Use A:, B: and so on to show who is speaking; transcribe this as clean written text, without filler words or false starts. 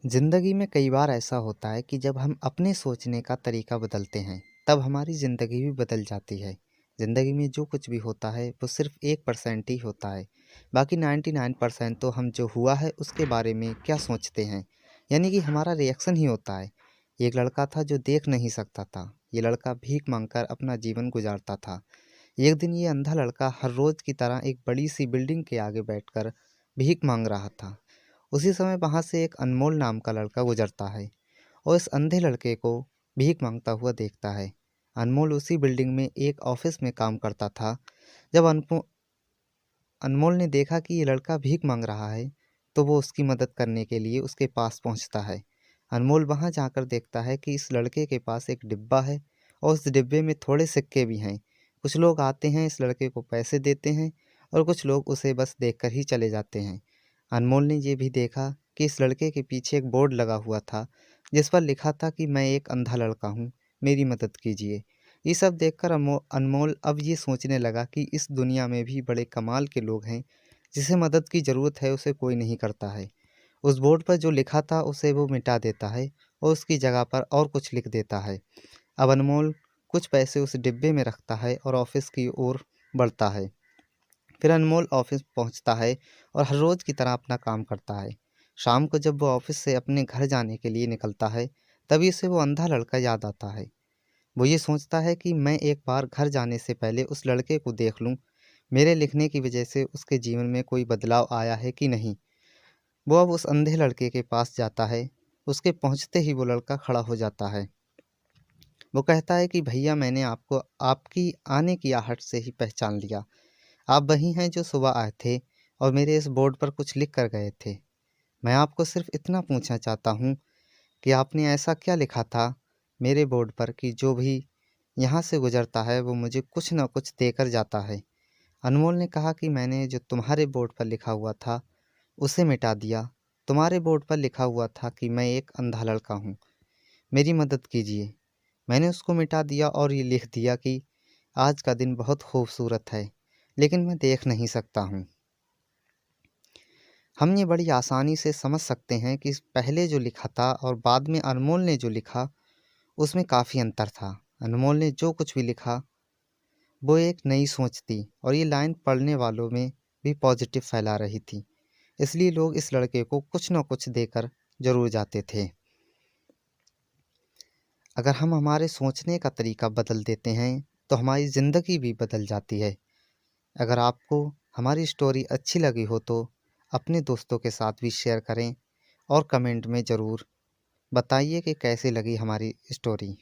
A: ज़िंदगी में कई बार ऐसा होता है कि जब हम अपने सोचने का तरीका बदलते हैं, तब हमारी ज़िंदगी भी बदल जाती है। ज़िंदगी में जो कुछ भी होता है, वो सिर्फ़ 1% ही होता है। बाकी 99% तो हम जो हुआ है, उसके बारे में क्या सोचते हैं, यानी कि हमारा रिएक्शन ही होता है। एक लड़का था जो देख नहीं सकता था। ये लड़का भीख माँगकर अपना जीवन गुज़ारता था। एक दिन ये अंधा लड़का हर रोज़ की तरह एक बड़ी-सी बिल्डिंग के आगे बैठकर भीख माँग रहा था। उसी समय वहाँ से एक अनमोल नाम का लड़का गुजरता है और इस अंधे लड़के को भीख मांगता हुआ देखता है। अनमोल उसी बिल्डिंग में एक ऑफिस में काम करता था। जब अनमोल ने देखा कि ये लड़का भीख मांग रहा है, तो वो उसकी मदद करने के लिए उसके पास पहुंचता है। अनमोल वहां जाकर देखता है कि इस लड़के के पास एक डिब्बा है और उस डिब्बे में थोड़े सिक्के भी हैं। कुछ लोग आते हैं, इस लड़के को पैसे देते हैं और कुछ लोग उसे बस देखकर ही चले जाते हैं। अनमोल ने ये भी देखा कि इस लड़के के पीछे एक बोर्ड लगा हुआ था, जिस पर लिखा था कि मैं एक अंधा लड़का हूँ, मेरी मदद कीजिए। ये सब देखकर अनमोल अब ये सोचने लगा कि इस दुनिया में भी बड़े कमाल के लोग हैं। जिसे मदद की ज़रूरत है उसे कोई नहीं करता है। उस बोर्ड पर जो लिखा था उसे वो मिटा देता है और उसकी जगह पर और कुछ लिख देता है। अब अनमोल कुछ पैसे उस डिब्बे में रखता है और ऑफिस की ओर बढ़ता है। फिर अनमोल ऑफिस पहुंचता है और हर रोज़ की तरह अपना काम करता है। शाम को जब वो ऑफिस से अपने घर जाने के लिए निकलता है, तभी उसे वो अंधा लड़का याद आता है। वो ये सोचता है कि मैं एक बार घर जाने से पहले उस लड़के को देख लूं, मेरे लिखने की वजह से उसके जीवन में कोई बदलाव आया है कि नहीं। वो अब उस अंधे लड़के के पास जाता है। उसके पहुंचते ही वो लड़का खड़ा हो जाता है। वो कहता है कि भैया, मैंने आपको आपकी आने की आहट से ही पहचान लिया। आप वही हैं जो सुबह आए थे और मेरे इस बोर्ड पर कुछ लिख कर गए थे। मैं आपको सिर्फ इतना पूछना चाहता हूँ कि आपने ऐसा क्या लिखा था मेरे बोर्ड पर कि जो भी यहाँ से गुजरता है वो मुझे कुछ ना कुछ देकर जाता है। अनमोल ने कहा कि मैंने जो तुम्हारे बोर्ड पर लिखा हुआ था उसे मिटा दिया। तुम्हारे बोर्ड पर लिखा हुआ था कि मैं एक अंधा लड़का हूँ, मेरी मदद कीजिए। मैंने उसको मिटा दिया और ये लिख दिया कि आज का दिन बहुत खूबसूरत है, लेकिन मैं देख नहीं सकता हूँ। हम ये बड़ी आसानी से समझ सकते हैं कि पहले जो लिखा था और बाद में अनमोल ने जो लिखा, उसमें काफ़ी अंतर था। अनमोल ने जो कुछ भी लिखा वो एक नई सोच थी और ये लाइन पढ़ने वालों में भी पॉजिटिव फैला रही थी। इसलिए लोग इस लड़के को कुछ न कुछ देकर ज़रूर जाते थे। अगर हम हमारे सोचने का तरीका बदल देते हैं, तो हमारी ज़िंदगी भी बदल जाती है। अगर आपको हमारी स्टोरी अच्छी लगी हो तो अपने दोस्तों के साथ भी शेयर करें और कमेंट में ज़रूर बताइए कि कैसी लगी हमारी स्टोरी।